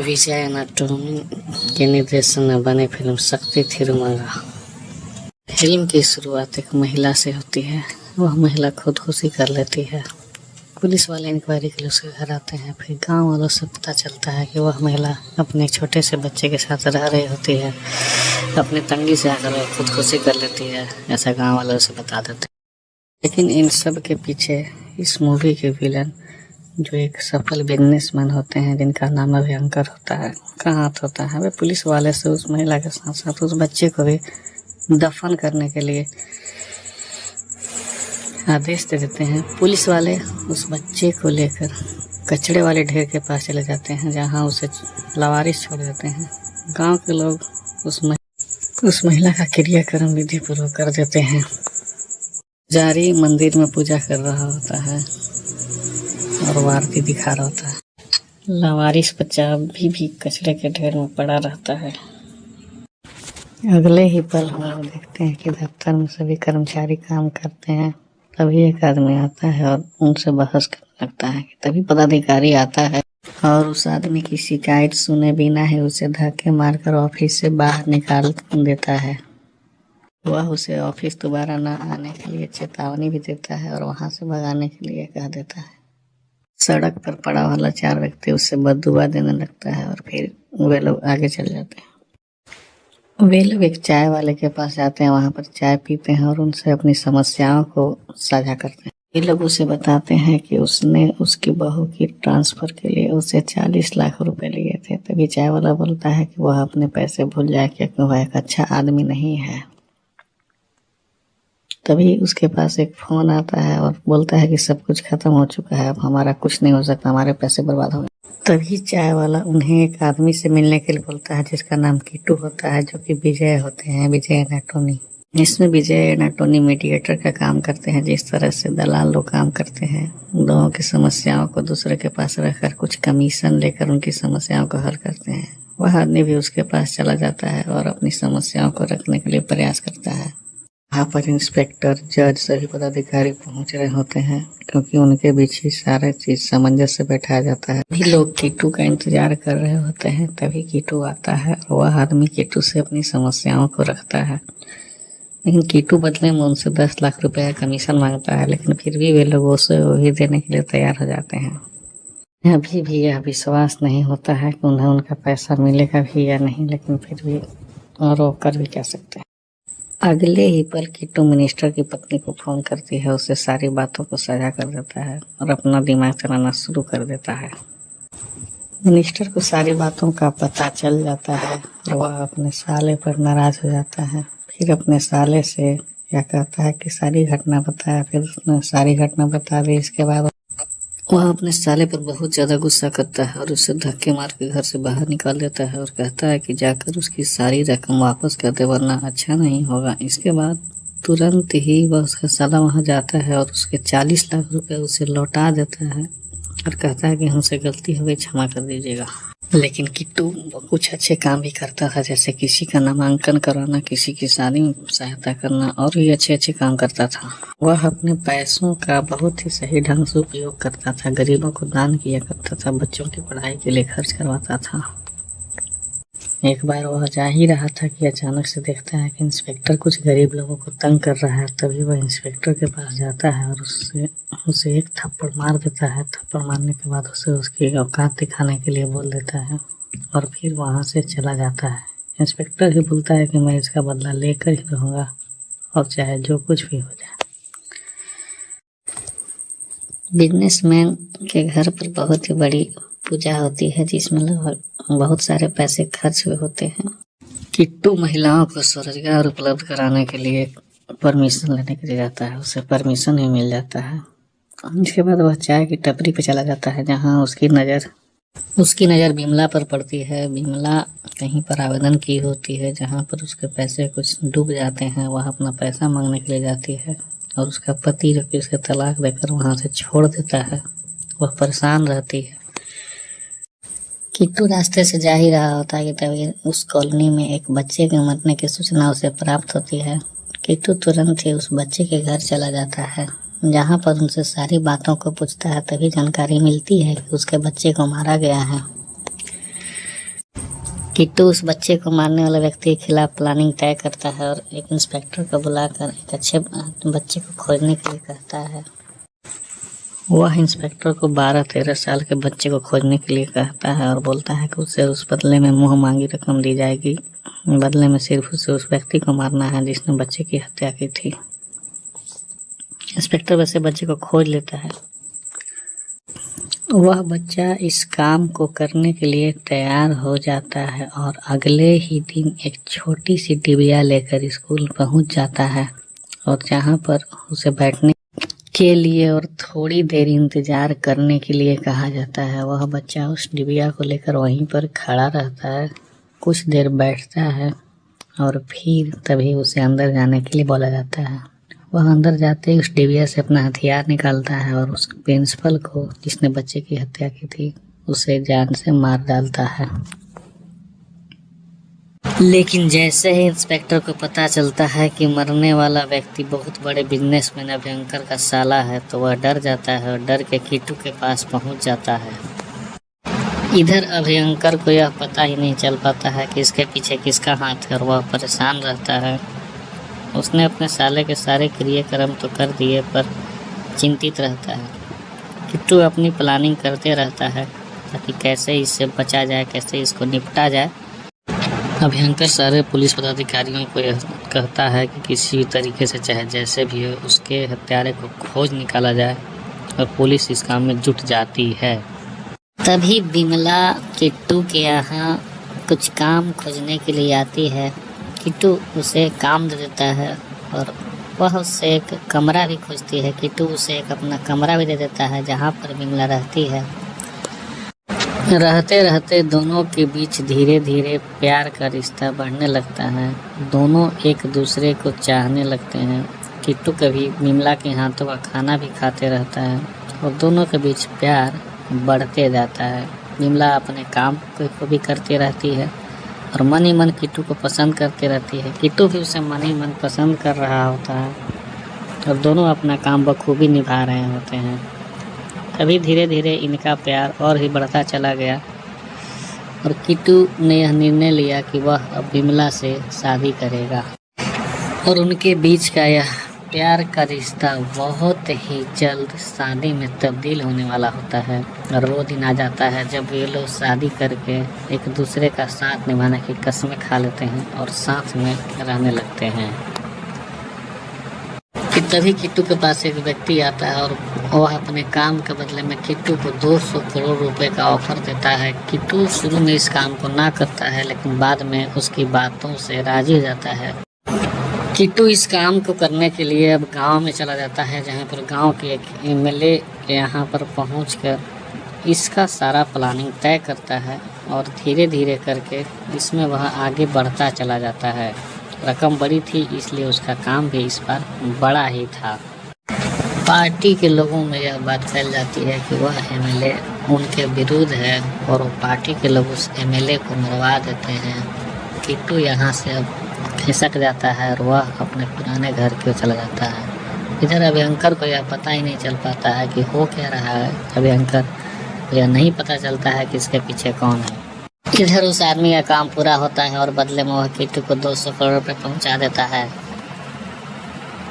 विजय anatomy के निर्देशन में बने फिल्म शक्ति थिरुमंगा। फिल्म की शुरुआत एक महिला से होती है। वह महिला खुदकुशी कर लेती है। पुलिस वाले इंक्वायरी के लिए उसके घर आते हैं। फिर गांव वालों से पता चलता है कि वह महिला अपने छोटे से बच्चे के साथ रह रही होती है। अपनी तंगी से आकर वह खुदकुशी कर लेती है, ऐसा गांव वालों से बता देते हैं। लेकिन इन सब के पीछे इस मूवी के विलन जो एक सफल बिजनेसमैन होते हैं, जिनका नाम अभयंकर होता है, का हाथ होता है। वे पुलिस वाले से उस महिला के साथ साथ उस बच्चे को भी दफन करने के लिए आदेश दे देते हैं। पुलिस वाले उस बच्चे को लेकर कचड़े वाले ढेर के पास चले जाते हैं, जहां उसे लावारिस छोड़ देते हैं। गांव के लोग उस महिला का क्रियाक्रम विधि पूर्वक कर देते हैं। जारी मंदिर में पूजा कर रहा होता है और आरती दिखा रहा होता है। लावारिस बच्चा अभी भी कचरे के ढेर में पड़ा रहता है। अगले ही पल हम लोग देखते हैं कि दफ्तर में सभी कर्मचारी काम करते हैं। तभी एक आदमी आता है और उनसे बहस करने लगता है। तभी पदाधिकारी आता है और उस आदमी की शिकायत सुने बिना ही उसे धक्के मारकर ऑफिस से बाहर निकाल देता है। वह उसे ऑफिस दोबारा न आने के लिए चेतावनी भी देता है और वहां से भगाने के लिए कह देता है। सड़क पर पड़ा वाला 4 व्यक्ति उससे बददुआ देने लगता है और फिर वे लोग आगे चल जाते हैं। वे लोग एक चाय वाले के पास जाते हैं, वहां पर चाय पीते हैं और उनसे अपनी समस्याओं को साझा करते हैं। ये लोग उसे बताते हैं कि उसने उसकी बहू की ट्रांसफर के लिए उसे 40 लाख रुपए लिए थे। तभी चाय वाला बोलता है कि वह अपने पैसे भूल जाए क्योंकि वह एक अच्छा आदमी नहीं है। तभी उसके पास एक फोन आता है और बोलता है कि सब कुछ खत्म हो चुका है, अब हमारा कुछ नहीं हो सकता, हमारे पैसे बर्बाद हो गए। तभी चाय वाला उन्हें एक आदमी से मिलने के लिए बोलता है, जिसका नाम कीटू होता है, जो कि विजय होते हैं, विजय एनाटोमी। इसमें विजय एनाटोमी मीडिएटर का काम करते हैं। जिस तरह से दलाल लोग काम करते हैं, लोगों की समस्याओं को दूसरे के पास रखकर कुछ कमीशन लेकर उनकी समस्याओं को हल करते हैं। वह आदमी भी उसके पास चला जाता है और अपनी समस्याओं को रखने के लिए प्रयास करता है। वहाँ पर इंस्पेक्टर, जज, सभी पदाधिकारी पहुंच रहे होते हैं, क्योंकि उनके बीच ही सारे चीज सामंजस्य से बैठाया जाता है। भी लोग कीटू का इंतजार कर रहे होते हैं। तभी कीटू आता है और वह आदमी कीटू से अपनी समस्याओं को रखता है। लेकिन कीटू बदले में उनसे 10 लाख रुपए का कमीशन मांगता है, लेकिन फिर भी वे लोग उसे वही देने के लिए तैयार हो जाते हैं। अभी भी यह विश्वास नहीं होता है कि उन्हें उनका पैसा मिलेगा भी या नहीं, लेकिन फिर भी और वो कर भी क्या सकते हैं। अगले ही पल कीटू मिनिस्टर की पत्नी को फोन करती है, उसे सारी बातों को साझा कर देता है और अपना दिमाग चलाना शुरू कर देता है। मिनिस्टर को सारी बातों का पता चल जाता है और वह अपने साले पर नाराज हो जाता है। फिर अपने साले से क्या कहता है कि सारी घटना बताया। फिर उसने सारी घटना बता दी। इसके बाद वह अपने साले पर बहुत ज्यादा गुस्सा करता है और उसे धक्के मार के घर से बाहर निकाल देता है और कहता है कि जाकर उसकी सारी रकम वापस कर दे, वरना अच्छा नहीं होगा। इसके बाद तुरंत ही वह उसका साला वहां जाता है और उसके 40 लाख रुपए उसे लौटा देता है और कहता है कि हमसे गलती हो गई, क्षमा कर दीजिएगा। लेकिन किट्टू कुछ अच्छे काम भी करता था, जैसे किसी का नामांकन करवाना, किसी की शादी में सहायता करना और भी अच्छे अच्छे काम करता था। वह अपने पैसों का बहुत ही सही ढंग से उपयोग करता था। गरीबों को दान किया करता था, बच्चों की पढ़ाई के लिए खर्च करवाता था। एक बार वह जा ही रहा था कि अचानक से देखता है कि इंस्पेक्टर कुछ गरीब लोगों को तंग कर रहा है। तभी वह इंस्पेक्टर के पास जाता है और उसे एक थप्पड़ मार देता है। थप्पड़ मारने के बाद उसे उसकी औकात दिखाने के लिए बोल देता है और फिर वहां से चला जाता है। इंस्पेक्टर ही बोलता है कि मैं इसका बदला लेकर ही रहूंगा और चाहे जो कुछ भी हो जाए। बिजनेसमैन के घर पर बहुत ही बड़ी पूजा होती है, जिसमें लगभग बहुत सारे पैसे खर्च हुए होते हैं। किट्टू महिलाओं को स्वरोजगार उपलब्ध कराने के लिए परमिशन लेने के लिए जाता है। उसे परमिशन ही मिल जाता है। इसके बाद वह चाय की टपरी पे चला जाता है, जहां उसकी नज़र बिमला पर पड़ती है। बिमला कहीं पर आवेदन की होती है, जहां पर उसके पैसे कुछ डूब जाते हैं। वह अपना पैसा मांगने के लिए जाती है और उसका पति, जो कि उसे तलाक देकर वहां से छोड़ देता है, वह परेशान रहती है। किट्टू रास्ते से जा ही रहा होता है कि तभी उस कॉलोनी में एक बच्चे के मरने की सूचना उसे प्राप्त होती है। किट्टू तुरंत ही उस बच्चे के घर चला जाता है, जहां पर उनसे सारी बातों को पूछता है। तभी जानकारी मिलती है कि उसके बच्चे को मारा गया है। किट्टू उस बच्चे को मारने वाले व्यक्ति के खिलाफ प्लानिंग तय करता है और एक इंस्पेक्टर को बुलाकर एक अच्छे बच्चे को खोजने के लिए कहता है। वह इंस्पेक्टर को 12-13 साल के बच्चे को खोजने के लिए कहता है और बोलता है कि उसे उस बदले में मुंह मांगी रकम दी जाएगी। बदले में सिर्फ उसे उस व्यक्ति को मारना है जिसने बच्चे की हत्या की थी। इंस्पेक्टर वैसे बच्चे को खोज लेता है। वह बच्चा इस काम को करने के लिए तैयार हो जाता है और अगले ही दिन एक छोटी सी डिबिया लेकर स्कूल पहुंच जाता है और जहां पर उसे बैठने के लिए और थोड़ी देर इंतजार करने के लिए कहा जाता है। वह बच्चा उस डिबिया को लेकर वहीं पर खड़ा रहता है, कुछ देर बैठता है और फिर तभी उसे अंदर जाने के लिए बोला जाता है। वह अंदर जाते ही उस डिबिया से अपना हथियार निकालता है और उस प्रिंसिपल को जिसने बच्चे की हत्या की थी उसे जान से मार डालता है। लेकिन जैसे ही इंस्पेक्टर को पता चलता है कि मरने वाला व्यक्ति बहुत बड़े बिजनेसमैन अभयंकर का साला है तो वह डर जाता है और डर के किट्टू के पास पहुंच जाता है। इधर अभयंकर को यह पता ही नहीं चल पाता है कि इसके पीछे किसका हाथ है और वह परेशान रहता है। उसने अपने साले के सारे क्रियाक्रम तो कर दिए पर चिंतित रहता है। किट्टू अपनी प्लानिंग करते रहता है ताकि कैसे इससे बचा जाए, कैसे इसको निपटा जाए। अभयंकर सारे पुलिस पदाधिकारियों को यह कहता है कि किसी भी तरीके से चाहे जैसे भी हो उसके हत्यारे को खोज निकाला जाए और पुलिस इस काम में जुट जाती है। तभी बिमला किट्टू के यहाँ कुछ काम खोजने के लिए आती है। किट्टू उसे काम दे देता है और वह उससे एक कमरा भी खोजती है। किट्टू उसे एक अपना कमरा भी दे देता है जहाँ पर बिमला रहती है। रहते रहते दोनों के बीच धीरे धीरे प्यार का रिश्ता बढ़ने लगता है। दोनों एक दूसरे को चाहने लगते हैं। किट्टू कभी बिमला के हाथों का खाना भी खाते रहता है और दोनों के बीच प्यार बढ़ते जाता है। बिमला अपने काम को भी करती रहती है और मन ही मन किट्टू को पसंद करती रहती है। किट्टू भी उसे मन ही मन पसंद कर रहा होता है और दोनों अपना काम बखूबी निभा रहे होते हैं। तभी धीरे धीरे इनका प्यार और ही बढ़ता चला गया और किट्टू ने यह निर्णय लिया कि वह अब बिमला से शादी करेगा और उनके बीच का यह प्यार का रिश्ता बहुत ही जल्द शादी में तब्दील होने वाला होता है। और वो दिन आ जाता है जब ये लोग शादी करके एक दूसरे का साथ निभाने की कसमें खा लेते हैं और साथ में रहने लगते हैं। कि तभी किट्टू के पास एक व्यक्ति आता है और वह अपने काम के बदले में किट्टू को 200 करोड़ रुपए का ऑफर देता है। किट्टू शुरू में इस काम को ना करता है लेकिन बाद में उसकी बातों से राजी हो जाता है। किट्टू इस काम को करने के लिए अब गांव में चला जाता है जहां पर गांव के एक एमएलए के यहाँ पर पहुंचकर इसका सारा प्लानिंग तय करता है और धीरे धीरे करके इसमें वह आगे बढ़ता चला जाता है। रकम बड़ी थी इसलिए उसका काम भी इस बार बड़ा ही था। पार्टी के लोगों में यह बात फैल जाती है कि वह एमएलए उनके विरुद्ध है और वो पार्टी के लोग उस एमएलए को मरवा देते हैं। किट्टू यहाँ से अब खिसक जाता है और वह अपने पुराने घर क्यों चला जाता है। इधर अभयंकर को यह पता ही नहीं चल पाता है कि हो क्या रहा है। अभयंकर यह नहीं पता चलता है कि इसके पीछे कौन है। इधर उस आदमी का काम पूरा होता है और बदले में वह किट्टू को 200 करोड़ रुपए पहुंचा देता है।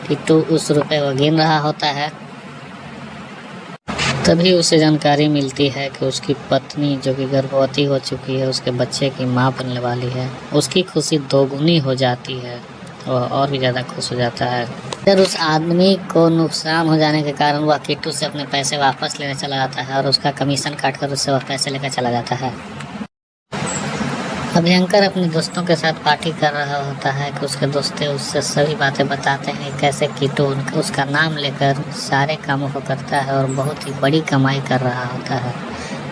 किट्टू उस रुपए को गिन रहा होता है तभी उसे जानकारी मिलती है कि उसकी पत्नी जो कि गर्भवती हो चुकी है उसके बच्चे की मां बनने वाली है। उसकी खुशी दोगुनी हो जाती है, वह और भी ज़्यादा खुश हो जाता है। फिर उस आदमी को नुकसान हो जाने के कारण वह किट्टू से अपने पैसे वापस लेने चला जाता है और उसका कमीशन काटकर उससे वह पैसे लेकर चला जाता है। अभयंकर अपने दोस्तों के साथ पार्टी कर रहा होता है कि उसके दोस्त उससे सभी बातें बताते हैं कैसे किट्टू उसका नाम लेकर सारे कामों को करता है और बहुत ही बड़ी कमाई कर रहा होता है।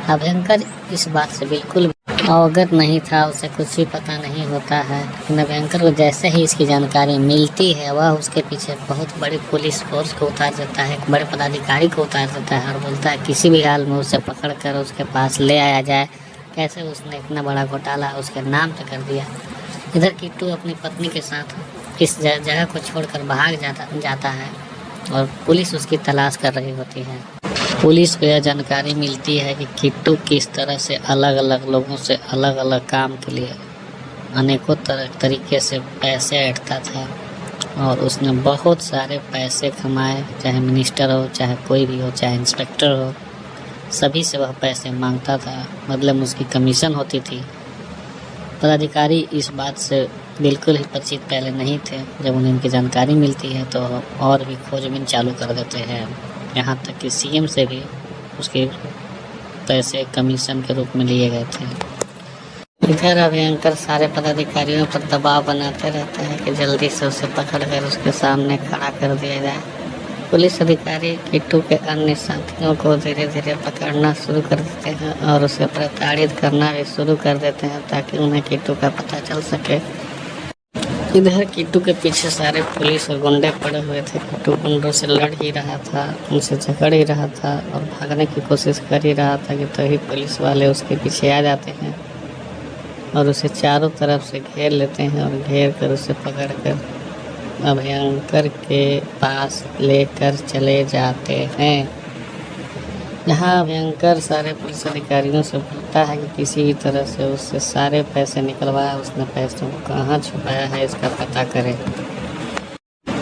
अभयंकर इस बात से बिल्कुल अवगत नहीं था, उसे कुछ भी पता नहीं होता है। लेकिन अभयंकर को जैसे ही इसकी जानकारी मिलती है वह उसके पीछे बहुत बड़ी पुलिस फोर्स को उतार देता है, एक बड़े पदाधिकारी को उतार देता है और बोलता है किसी भी हाल में उसे पकड़ कर उसके पास ले आया जाए। कैसे उसने इतना बड़ा घोटाला उसके नाम पे कर दिया। इधर किट्टू अपनी पत्नी के साथ इस जगह को छोड़कर भाग जाता है और पुलिस उसकी तलाश कर रही होती है। पुलिस को यह जानकारी मिलती है कि किट्टू किस तरह से अलग अलग लोगों से अलग अलग काम के लिए अनेकों तरीके से पैसे ऐंठता था और उसने बहुत सारे पैसे कमाए, चाहे मिनिस्टर हो, चाहे कोई भी हो, चाहे इंस्पेक्टर हो, सभी से वह पैसे मांगता था, मतलब उसकी कमीशन होती थी। पदाधिकारी इस बात से बिल्कुल ही परिचित पहले नहीं थे। जब उन्हें इनकी जानकारी मिलती है तो और भी खोजबीन चालू कर देते हैं, यहाँ तक कि सीएम से भी उसके पैसे कमीशन के रूप में लिए गए थे। इधर अभियंकर सारे पदाधिकारियों पर दबाव बनाते रहते हैं कि जल्दी से उसे पकड़कर उसके सामने खड़ा कर दिया जाए। पुलिस अधिकारी किट्टू के अन्य साथियों को धीरे धीरे पकड़ना शुरू कर देते हैं और उसे प्रताड़ित करना भी शुरू कर देते हैं ताकि उन्हें किट्टू का पता चल सके। इधर किट्टू के पीछे सारे पुलिस और गुंडे पड़े हुए थे। किट्टू गुंडों से लड़ ही रहा था, उनसे झगड़ ही रहा था और भागने की कोशिश कर ही रहा था कि तभी पुलिस वाले उसके पीछे आ जाते हैं और उसे चारों तरफ से घेर लेते हैं और घेर कर उसे पकड़कर अभियंकर के पास लेकर चले जाते हैं। यहाँ अभियंकर सारे पुलिस अधिकारियों से बोलता है कि किसी भी तरह से उससे सारे पैसे निकलवाया, उसने पैसों को कहाँ छुपाया है इसका पता करें।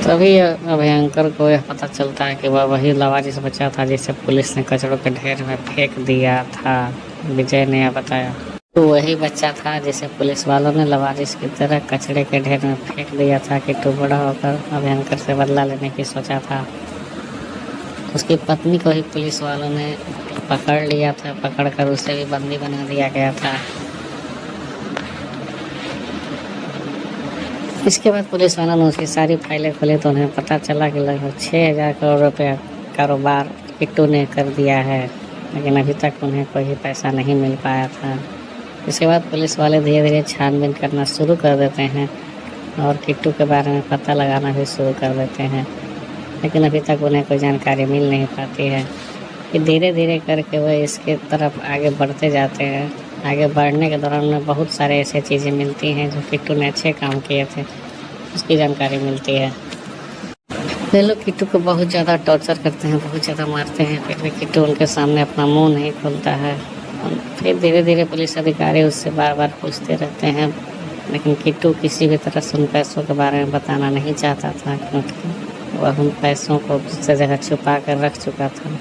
तभी अभियंकर को यह पता चलता है कि वह वही लवारिस बचा था जिसे पुलिस ने कचड़ों के ढेर में फेंक दिया था। विजय ने यह बताया तो वही बच्चा था जिसे पुलिस वालों ने लवारिस की तरह कचड़े के ढेर में फेंक दिया था। किट्टू बड़ा होकर अभियंकर से बदला लेने की सोचा था। उसकी पत्नी को ही पुलिस वालों ने पकड़ लिया था, पकड़कर उसे भी बंदी बना दिया गया था। इसके बाद पुलिस वालों ने उसकी सारी फाइलें खोली तो उन्हें पता चला कि लगभग 6,000 करोड़ रुपये कारोबार किट्टू ने कर दिया है, लेकिन अभी तक उन्हें कोई पैसा नहीं मिल पाया था। इसके बाद पुलिस वाले धीरे धीरे छानबीन करना शुरू कर देते हैं और किट्टू के बारे में पता लगाना भी शुरू कर देते हैं, लेकिन अभी तक उन्हें कोई जानकारी मिल नहीं पाती है। कि धीरे धीरे करके वह इसके तरफ आगे बढ़ते जाते हैं। आगे बढ़ने के दौरान उन्हें बहुत सारे ऐसे चीज़ें मिलती हैं जो किट्टू ने अच्छे काम किए थे, उसकी जानकारी मिलती है। वे लोग किट्टू को बहुत ज़्यादा टॉर्चर करते हैं, बहुत ज़्यादा मारते हैं, फिर भी किट्टू उनके सामने अपना मुँह नहीं खोलता है। फिर धीरे धीरे पुलिस अधिकारी उससे बार बार पूछते रहते हैं, लेकिन किट्टू किसी भी तरह से उन पैसों के बारे में बताना नहीं चाहता था, क्योंकि वह उन पैसों को दूसरी जगह छुपा कर रख चुका था।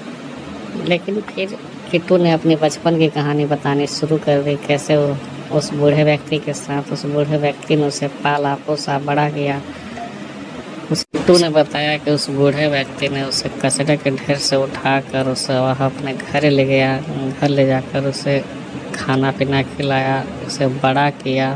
लेकिन फिर किट्टू ने अपनी बचपन की कहानी बतानी शुरू कर दी, कैसे वो उस बूढ़े व्यक्ति के साथ, उस बूढ़े व्यक्ति ने उसे पाला पोसा बड़ा किया। उस किट्टू ने बताया कि उस बूढ़े व्यक्ति ने उसे कचरे के ढेर से उठाकर उसे वह अपने घर ले गया, घर ले जाकर उसे खाना पीना खिलाया, उसे बड़ा किया।